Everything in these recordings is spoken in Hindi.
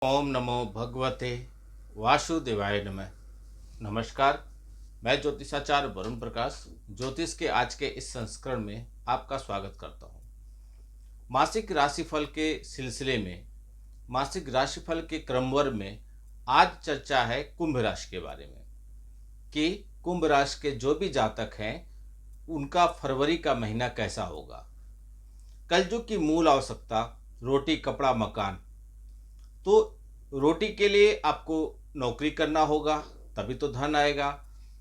ओम नमो भगवते वासुदेवाय नमः। नमस्कार। मैं ज्योतिषाचार्य वरुण प्रकाश ज्योतिष के आज के इस संस्करण में आपका स्वागत करता हूँ। मासिक राशिफल के सिलसिले में मासिक राशिफल के क्रमवार में आज चर्चा है कुंभ राशि के बारे में कि कुंभ राशि के जो भी जातक हैं उनका फरवरी का महीना कैसा होगा। कलयुग की मूल आवश्यकता रोटी कपड़ा मकान। तो रोटी के लिए आपको नौकरी करना होगा तभी तो धन आएगा,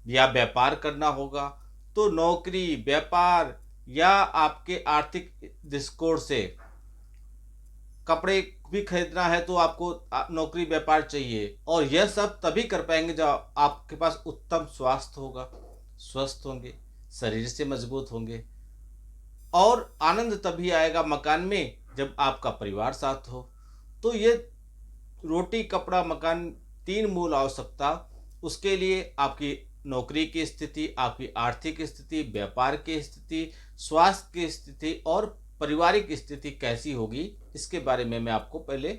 या व्यापार करना होगा तो नौकरी व्यापार, या आपके आर्थिक दृष्टिकोण से कपड़े भी खरीदना है तो आपको नौकरी व्यापार चाहिए। और यह सब तभी कर पाएंगे जब आपके पास उत्तम स्वास्थ्य होगा, स्वस्थ होंगे, शरीर से मजबूत होंगे। और आनंद तभी आएगा मकान में जब आपका परिवार साथ हो। तो ये रोटी कपड़ा मकान तीन मूल आवश्यकता, उसके लिए आपकी नौकरी की स्थिति, आपकी आर्थिक स्थिति, व्यापार की स्थिति, स्वास्थ्य की स्थिति और पारिवारिक स्थिति कैसी होगी, इसके बारे में मैं आपको पहले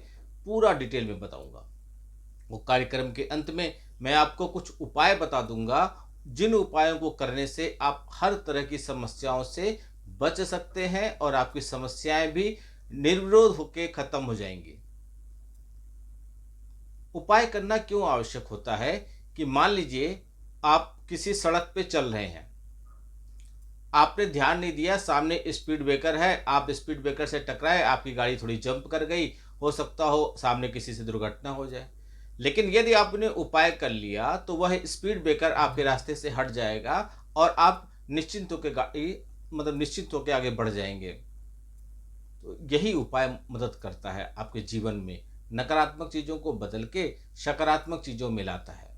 पूरा डिटेल में बताऊंगा। वो कार्यक्रम के अंत में मैं आपको कुछ उपाय बता दूंगा जिन उपायों को करने से आप हर तरह की समस्याओं से बच सकते हैं और आपकी समस्याएं भी निर्विरोध होकर खत्म हो जाएंगी। उपाय करना क्यों आवश्यक होता है कि मान लीजिए आप किसी सड़क पे चल रहे हैं, आपने ध्यान नहीं दिया, सामने स्पीड ब्रेकर है, आप स्पीड ब्रेकर से टकराए, आपकी गाड़ी थोड़ी जंप कर गई, हो सकता हो सामने किसी से दुर्घटना हो जाए। लेकिन यदि आपने उपाय कर लिया तो वह स्पीड ब्रेकर आपके रास्ते से हट जाएगा और आप निश्चिंत होकर गाड़ी निश्चिंत होकर आगे बढ़ जाएंगे। तो यही उपाय मदद करता है आपके जीवन में, नकारात्मक चीजों को बदल के सकारात्मक चीजों में लाता है।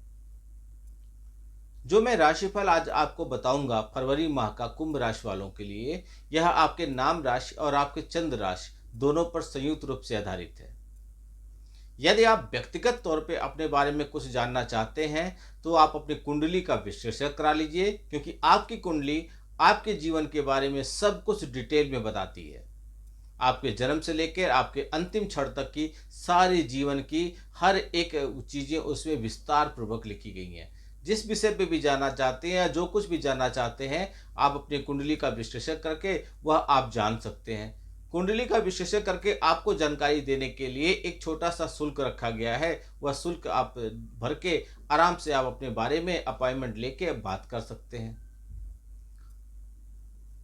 जो मैं राशिफल आज आपको बताऊंगा फरवरी माह का कुंभ राशि वालों के लिए, यह आपके नाम राशि और आपके चंद्र राशि दोनों पर संयुक्त रूप से आधारित है। यदि आप व्यक्तिगत तौर पे अपने बारे में कुछ जानना चाहते हैं तो आप अपनी कुंडली का विश्लेषण करा लीजिए, क्योंकि आपकी कुंडली आपके जीवन के बारे में सब कुछ डिटेल में बताती है। आपके जन्म से लेकर आपके अंतिम क्षण तक की सारी जीवन की हर एक चीजें उसमें विस्तार पूर्वक लिखी गई हैं। जिस विषय पे भी जानना चाहते हैं या जो कुछ भी जानना चाहते हैं, आप अपनी कुंडली का विश्लेषण करके वह आप जान सकते हैं। कुंडली का विश्लेषण करके आपको जानकारी देने के लिए एक छोटा सा शुल्क रखा गया है। वह शुल्क आप भर के आराम से आप अपने बारे में अपॉइंटमेंट लेके बात कर सकते हैं।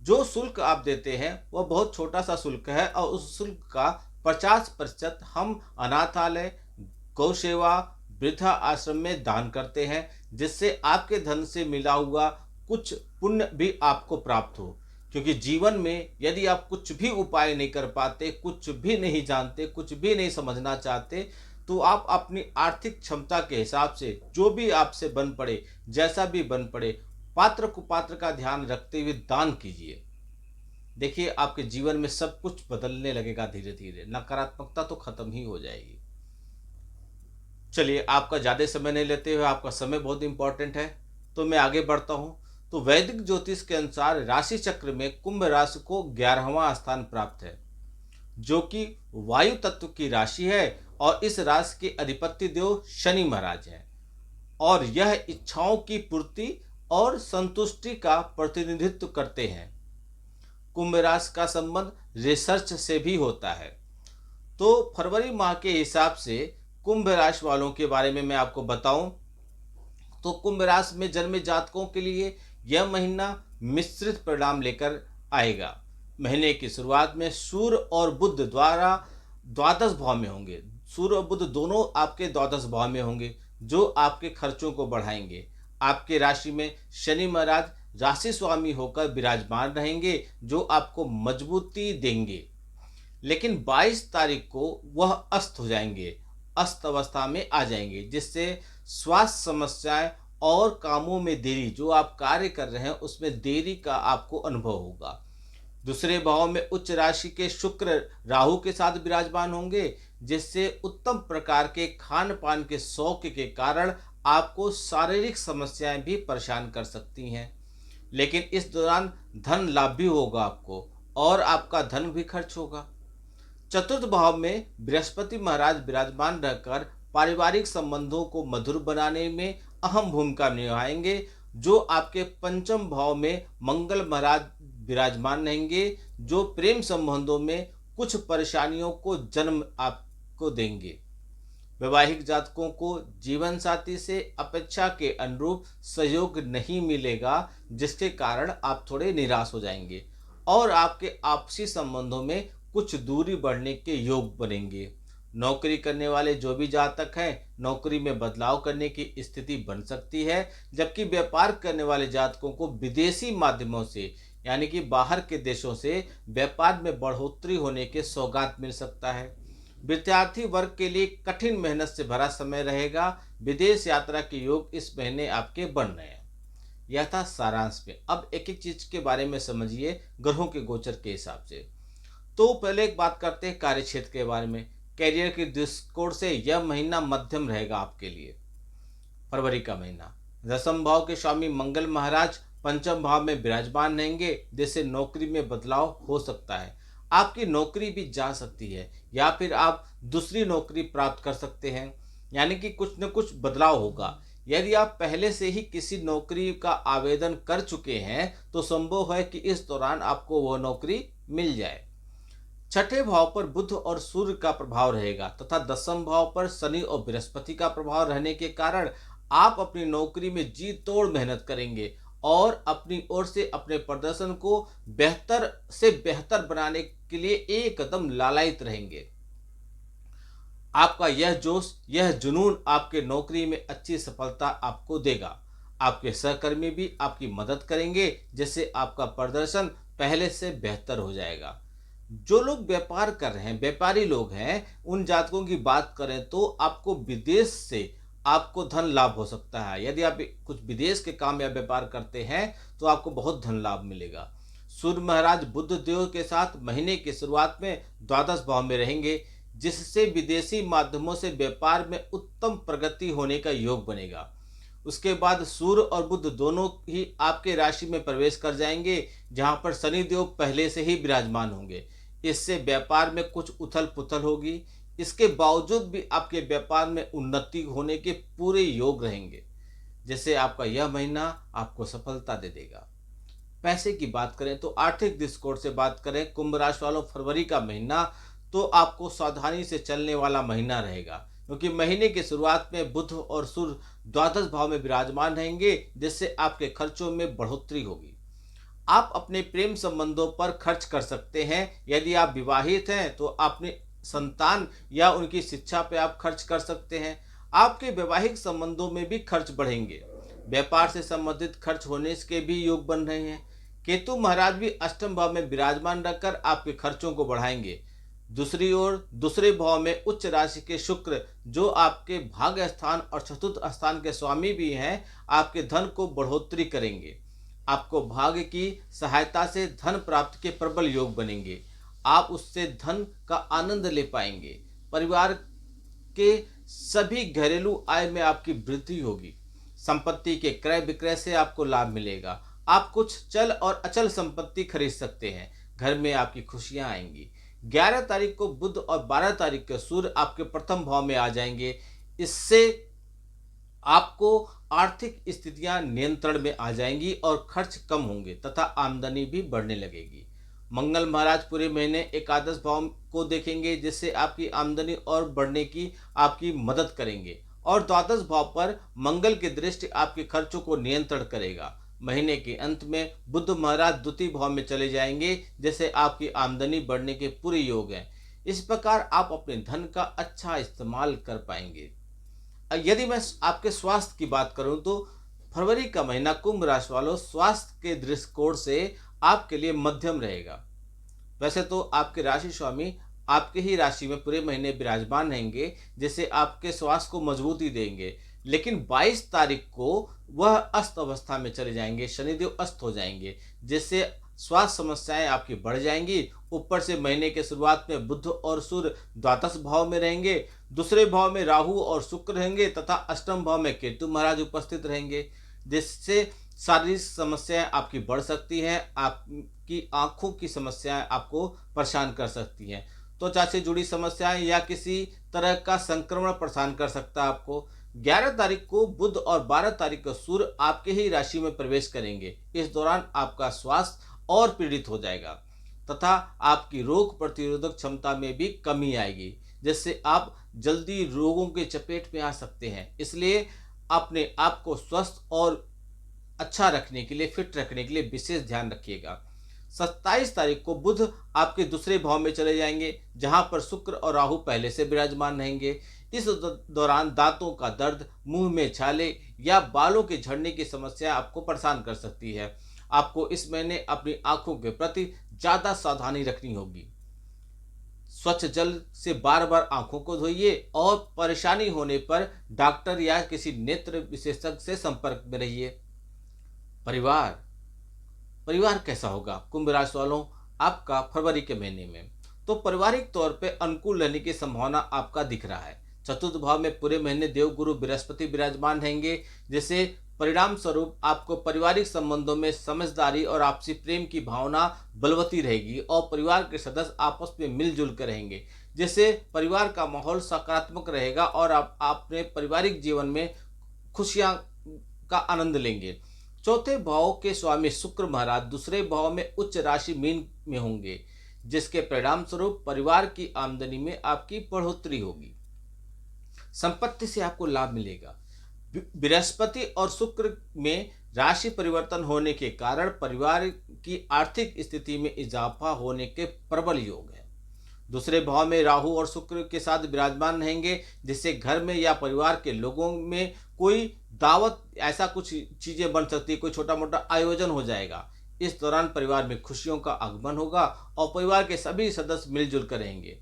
जो शुल्क आप देते हैं वह बहुत छोटा सा शुल्क है और उस शुल्क का 50% हम अनाथालय, गौ सेवा, वृद्धा आश्रम में दान करते हैं, जिससे आपके धन से मिला हुआ कुछ पुण्य भी आपको प्राप्त हो। क्योंकि जीवन में यदि आप कुछ भी उपाय नहीं कर पाते, कुछ भी नहीं जानते, कुछ भी नहीं समझना चाहते, तो आप अपनी आर्थिक क्षमता के हिसाब से जो भी आपसे बन पड़े, जैसा भी बन पड़े, पात्र कुपात्र का ध्यान रखते हुए दान कीजिए। देखिए आपके जीवन में सब कुछ बदलने लगेगा, धीरे धीरे नकारात्मकता तो खत्म ही हो जाएगी। चलिए आपका ज़्यादा समय नहीं लेते हुए, आपका समय बहुत इंपॉर्टेंट है तो मैं आगे बढ़ता हूँ। तो वैदिक ज्योतिष के अनुसार राशि चक्र में कुंभ राशि को 11वां स्थान प्राप्त है, जो कि वायु तत्व की राशि है और इस राशि के अधिपति देव शनि महाराज हैं और यह इच्छाओं की पूर्ति और संतुष्टि का प्रतिनिधित्व करते हैं। कुंभ राशि का संबंध रिसर्च से भी होता है। तो फरवरी माह के हिसाब से कुंभ राशि वालों के बारे में मैं आपको बताऊं तो कुंभ राशि में जन्मे जातकों के लिए यह महीना मिश्रित परिणाम लेकर आएगा। महीने की शुरुआत में सूर्य और बुध द्वारा द्वादश भाव में होंगे। सूर्य और बुध दोनों आपके द्वादश भाव में होंगे, जो आपके खर्चों को बढ़ाएंगे। आपके राशि में शनि महाराज राशि स्वामी होकर विराजमान रहेंगे, जो आपको मजबूती देंगे। लेकिन 22 तारीख को वह अस्त हो जाएंगे, अस्त अवस्था में आ जाएंगे, जिससे स्वास्थ्य समस्याएं और कामों में देरी, जो आप कार्य कर रहे हैं उसमें देरी का आपको अनुभव होगा। दूसरे भाव में उच्च राशि के शुक्र राहु के साथ विराजमान होंगे, जिससे उत्तम प्रकार के खान पान के शौक के कारण आपको शारीरिक समस्याएं भी परेशान कर सकती हैं। लेकिन इस दौरान धन लाभ भी होगा आपको और आपका धन भी खर्च होगा। चतुर्थ भाव में बृहस्पति महाराज विराजमान रहकर पारिवारिक संबंधों को मधुर बनाने में अहम भूमिका निभाएंगे। जो आपके पंचम भाव में मंगल महाराज विराजमान रहेंगे, जो प्रेम संबंधों में कुछ परेशानियों को जन्म आपको देंगे। वैवाहिक जातकों को जीवन साथी से अपेक्षा के अनुरूप सहयोग नहीं मिलेगा, जिसके कारण आप थोड़े निराश हो जाएंगे और आपके आपसी संबंधों में कुछ दूरी बढ़ने के योग बनेंगे। नौकरी करने वाले जो भी जातक हैं, नौकरी में बदलाव करने की स्थिति बन सकती है, जबकि व्यापार करने वाले जातकों को विदेशी माध्यमों से यानी कि बाहर के देशों से व्यापार में बढ़ोतरी होने के सौगात मिल सकता है। विद्यार्थी वर्ग के लिए कठिन मेहनत से भरा समय रहेगा। विदेश यात्रा के योग इस महीने आपके बन रहे हैं। यह था सारांश में। अब एक एक चीज के बारे में समझिए ग्रहों के गोचर के हिसाब से। तो पहले एक बात करते हैं कार्य क्षेत्र के बारे में। कैरियर के दृष्टिकोण से यह महीना मध्यम रहेगा आपके लिए। फरवरी का महीना, दसम भाव के स्वामी मंगल महाराज पंचम भाव में विराजमान रहेंगे, जिससे नौकरी में बदलाव हो सकता है। आपकी नौकरी भी जा सकती है या फिर आप दूसरी नौकरी प्राप्त कर सकते हैं, यानी कि कुछ न कुछ बदलाव होगा। यदि आप पहले से ही किसी नौकरी का आवेदन कर चुके हैं तो संभव है कि इस दौरान आपको वह नौकरी मिल जाए। छठे भाव पर बुध और सूर्य का प्रभाव रहेगा तथा दसम भाव पर शनि और बृहस्पति का प्रभाव रहने के कारण आप अपनी नौकरी में जी तोड़ मेहनत करेंगे और अपनी ओर से अपने प्रदर्शन को बेहतर से बेहतर बनाने के लिए एकदम लालायित रहेंगे। आपका यह जोश, यह जुनून आपके नौकरी में अच्छी सफलता आपको देगा। आपके सहकर्मी भी आपकी मदद करेंगे, जिससे आपका प्रदर्शन पहले से बेहतर हो जाएगा। जो लोग व्यापार कर रहे हैं, व्यापारी लोग हैं, उन जातकों की बात करें तो आपको विदेश से आपको धन लाभ हो सकता है। यदि आप कुछ विदेश के काम या व्यापार करते हैं तो आपको बहुत धन लाभ मिलेगा। सूर्य महाराज बुध देव के साथ महीने की शुरुआत में द्वादश भाव में रहेंगे, जिससे विदेशी माध्यमों से व्यापार में उत्तम प्रगति होने का योग बनेगा। उसके बाद सूर्य और बुध दोनों ही आपके राशि में प्रवेश कर जाएंगे, जहां पर शनिदेव पहले से ही विराजमान होंगे। इससे व्यापार में कुछ उथल पुथल होगी। इसके बावजूद भी आपके व्यापार में उन्नति होने के पूरे योग रहेंगे, जिससे आपका यह महीना आपको सफलता दे देगा। पैसे की बात करें तो आर्थिक दृष्टिकोण से बात करें, कुंभ राशि वालों, फरवरी का महीना तो आपको सावधानी से चलने वाला महीना रहेगा, क्योंकि महीने की शुरुआत में बुध और सूर्य द्वादश भाव में विराजमान रहेंगे, जिससे आपके खर्चों में बढ़ोतरी होगी। आप अपने प्रेम संबंधों पर खर्च कर सकते हैं। यदि आप विवाहित हैं तो अपने संतान या उनकी शिक्षा पे आप खर्च कर सकते हैं। आपके वैवाहिक संबंधों में भी खर्च बढ़ेंगे। व्यापार से संबंधित खर्च होने के भी योग बन रहे हैं। केतु महाराज भी अष्टम भाव में विराजमान रहकर आपके खर्चों को बढ़ाएंगे। दूसरी ओर दूसरे भाव में उच्च राशि के शुक्र, जो आपके भाग्य स्थान और चतुर्थ स्थान के स्वामी भी हैं, आपके धन को बढ़ोतरी करेंगे। आपको भाग्य की सहायता से धन प्राप्ति के प्रबल योग बनेंगे। आप उससे धन का आनंद ले पाएंगे। परिवार के सभी घरेलू आय में आपकी वृद्धि होगी। संपत्ति के क्रय विक्रय से आपको लाभ मिलेगा। आप कुछ चल और अचल संपत्ति खरीद सकते हैं। घर में आपकी खुशियां आएंगी। 11 तारीख को बुध और 12 तारीख को सूर्य आपके प्रथम भाव में आ जाएंगे। इससे आपको आर्थिक स्थितियां नियंत्रण में आ जाएंगी और खर्च कम होंगे तथा आमदनी भी बढ़ने लगेगी। मंगल महाराज पूरे महीने एकादश भाव को देखेंगे, जिससे आपकी आमदनी और बढ़ने की आपकी मदद करेंगे और द्वादश भाव पर मंगल की दृष्टि आपके खर्चों को नियंत्रण करेगा। महीने के अंत में बुध महाराज द्वितीय भाव में चले जाएंगे, जिससे आपकी आमदनी बढ़ने के पूरे योग हैं। इस प्रकार आप अपने धन का अच्छा इस्तेमाल कर पाएंगे। यदि मैं आपके स्वास्थ्य की बात करूं तो फरवरी का महीना कुंभ राशि वालों, स्वास्थ्य के दृष्टिकोण से आपके लिए मध्यम रहेगा। वैसे तो आपके राशि स्वामी आपके ही राशि में पूरे महीने विराजमान रहेंगे, जिससे आपके स्वास्थ्य को मजबूती देंगे, लेकिन 22 तारीख को वह अस्त अवस्था में चले जाएंगे। शनिदेव अस्त हो जाएंगे, जिससे स्वास्थ्य समस्याएं आपकी बढ़ जाएंगी। ऊपर से महीने के शुरुआत में बुध और सूर्य द्वादश भाव में रहेंगे। दूसरे भाव में राहु और शुक्र रहेंगे तथा अष्टम भाव में केतु महाराज उपस्थित रहेंगे, जिससे शारीरिक समस्याएं आपकी बढ़ सकती हैं। आपकी आंखों की समस्याएं आपको परेशान कर सकती हैं। तो त्वचा से जुड़ी समस्याएं या किसी तरह का संक्रमण परेशान कर सकता है आपको। 11 तारीख को बुध और 12 तारीख को सूर्य आपके ही राशि में प्रवेश करेंगे। इस दौरान आपका स्वास्थ्य और पीड़ित हो जाएगा तथा आपकी रोग प्रतिरोधक क्षमता में भी कमी आएगी, जिससे आप जल्दी रोगों के चपेट में आ सकते हैं। इसलिए अपने आप को स्वस्थ और अच्छा रखने के लिए, फिट रखने के लिए विशेष ध्यान रखिएगा। 27 तारीख को बुध आपके दूसरे भाव में चले जाएंगे, जहां पर शुक्र और राहु पहले से विराजमान रहेंगे। इस दौरान दांतों का दर्द, मुंह में छाले या बालों के झड़ने की समस्या आपको परेशान कर सकती है। आपको इस महीने अपनी आंखों के प्रति ज्यादा सावधानी रखनी होगी। स्वच्छ जल से बार बार आंखों को धोइए और परेशानी होने पर डॉक्टर या किसी नेत्र विशेषज्ञ से संपर्क में रहिए। परिवार परिवार कैसा होगा कुंभ राशि वालों आपका फरवरी के महीने में? तो पारिवारिक तौर पे अनुकूल रहने की संभावना आपका दिख रहा है। चतुर्थ भाव में पूरे महीने देवगुरु बृहस्पति विराजमान रहेंगे, जिससे परिणाम स्वरूप आपको पारिवारिक संबंधों में समझदारी और आपसी प्रेम की भावना बलवती रहेगी और परिवार के सदस्य आपस में मिलजुल कर रहेंगे, जिससे परिवार का माहौल सकारात्मक रहेगा और आप अपने पारिवारिक जीवन में खुशियां का आनंद लेंगे। चौथे भाव के स्वामी शुक्र महाराज दूसरे भाव में उच्च राशि मीन में होंगे, जिसके परिणाम स्वरूप परिवार की आमदनी में आपकी बढ़ोतरी होगी। संपत्ति से आपको लाभ मिलेगा। बृहस्पति और शुक्र में राशि परिवर्तन होने के कारण परिवार की आर्थिक स्थिति में इजाफा होने के प्रबल योग है। दूसरे भाव में राहु और शुक्र के साथ विराजमान रहेंगे, जिससे घर में या परिवार के लोगों में कोई दावत, ऐसा कुछ चीजें बन सकती है, कोई छोटा मोटा आयोजन हो जाएगा। इस दौरान परिवार में खुशियों का आगमन होगा और परिवार के सभी सदस्य मिलजुल कर रहेंगे।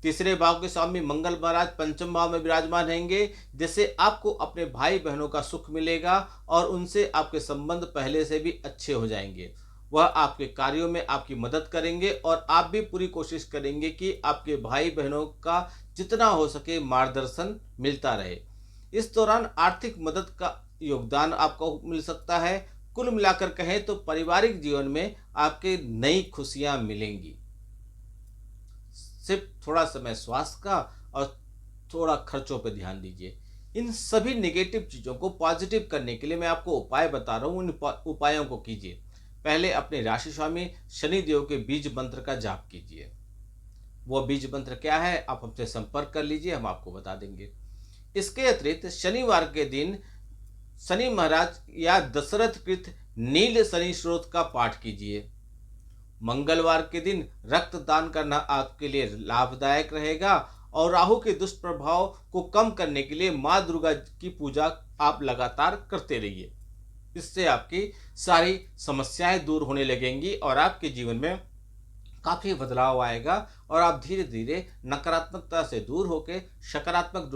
तीसरे भाव के स्वामी मंगल महाराज पंचम भाव में विराजमान रहेंगे, जिससे आपको अपने भाई बहनों का सुख मिलेगा और उनसे आपके संबंध पहले से भी अच्छे हो जाएंगे। वह आपके कार्यों में आपकी मदद करेंगे और आप भी पूरी कोशिश करेंगे कि आपके भाई बहनों का जितना हो सके मार्गदर्शन मिलता रहे। इस दौरान आर्थिक मदद का योगदान आपको मिल सकता है। कुल मिलाकर कहें तो पारिवारिक जीवन में आपके नई खुशियां मिलेंगी। सिर्फ थोड़ा समय स्वास्थ्य का और थोड़ा खर्चों पर ध्यान दीजिए। इन सभी नेगेटिव चीज़ों को पॉजिटिव करने के लिए मैं आपको उपाय बता रहा हूँ, उन उपायों को कीजिए। पहले अपने राशि स्वामी शनि देव के बीज मंत्र का जाप कीजिए। वो बीज मंत्र क्या है, आप हमसे संपर्क कर लीजिए, हम आपको बता देंगे। इसके अतिरिक्त शनिवार के दिन शनि महाराज या दशरथ कृत नील शनि स्रोत का पाठ कीजिए। मंगलवार के दिन रक्तदान करना आपके लिए लाभदायक रहेगा और राहु के दुष्प्रभाव को कम करने के लिए माँ दुर्गा की पूजा आप लगातार करते रहिए। इससे आपकी सारी समस्याएं दूर होने लगेंगी और आपके जीवन में काफी बदलाव आएगा और आप धीरे धीरे नकारात्मकता से दूर होकर सकारात्मक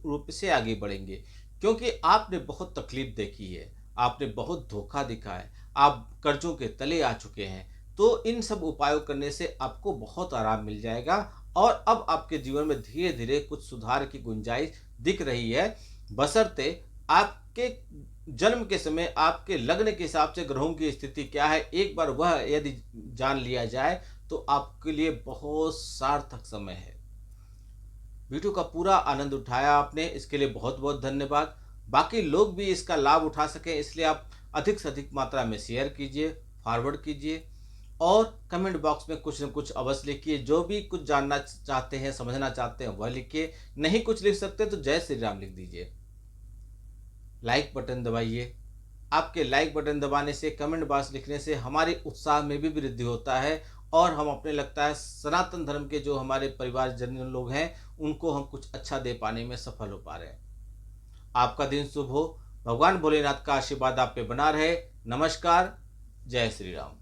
रूप से आगे बढ़ेंगे। क्योंकि आपने बहुत तकलीफ देखी है, आपने बहुत धोखा दिखा है, आप कर्जों के तले आ चुके हैं। तो इन सब उपायों करने से आपको बहुत आराम मिल जाएगा और अब आपके जीवन में धीरे धीरे कुछ सुधार की गुंजाइश दिख रही है, बशर्ते आपके जन्म के समय आपके लग्न के हिसाब से ग्रहों की स्थिति क्या है, एक बार वह यदि जान लिया जाए तो आपके लिए बहुत सार्थक समय है। वीडियो का पूरा आनंद उठाया आपने, इसके लिए बहुत बहुत धन्यवाद। बाकी लोग भी इसका लाभ उठा सकें इसलिए आप अधिक से अधिक मात्रा में शेयर कीजिए, फॉरवर्ड कीजिए और कमेंट बॉक्स में कुछ न कुछ अवश्य लिखिए। जो भी कुछ जानना चाहते हैं, समझना चाहते हैं, वह लिखिए। नहीं कुछ लिख सकते तो जय श्री राम लिख दीजिए। लाइक बटन दबाइए। आपके लाइक बटन दबाने से, कमेंट बॉक्स लिखने से हमारे उत्साह में भी वृद्धि होता है और हम अपने लगता है सनातन धर्म के जो हमारे परिवारजन लोग हैं उनको हम कुछ अच्छा दे पाने में सफल हो पा रहे हैं। आपका दिन शुभ हो। भगवान भोलेनाथ का आशीर्वाद आप पे बना रहे। नमस्कार। जय श्री राम।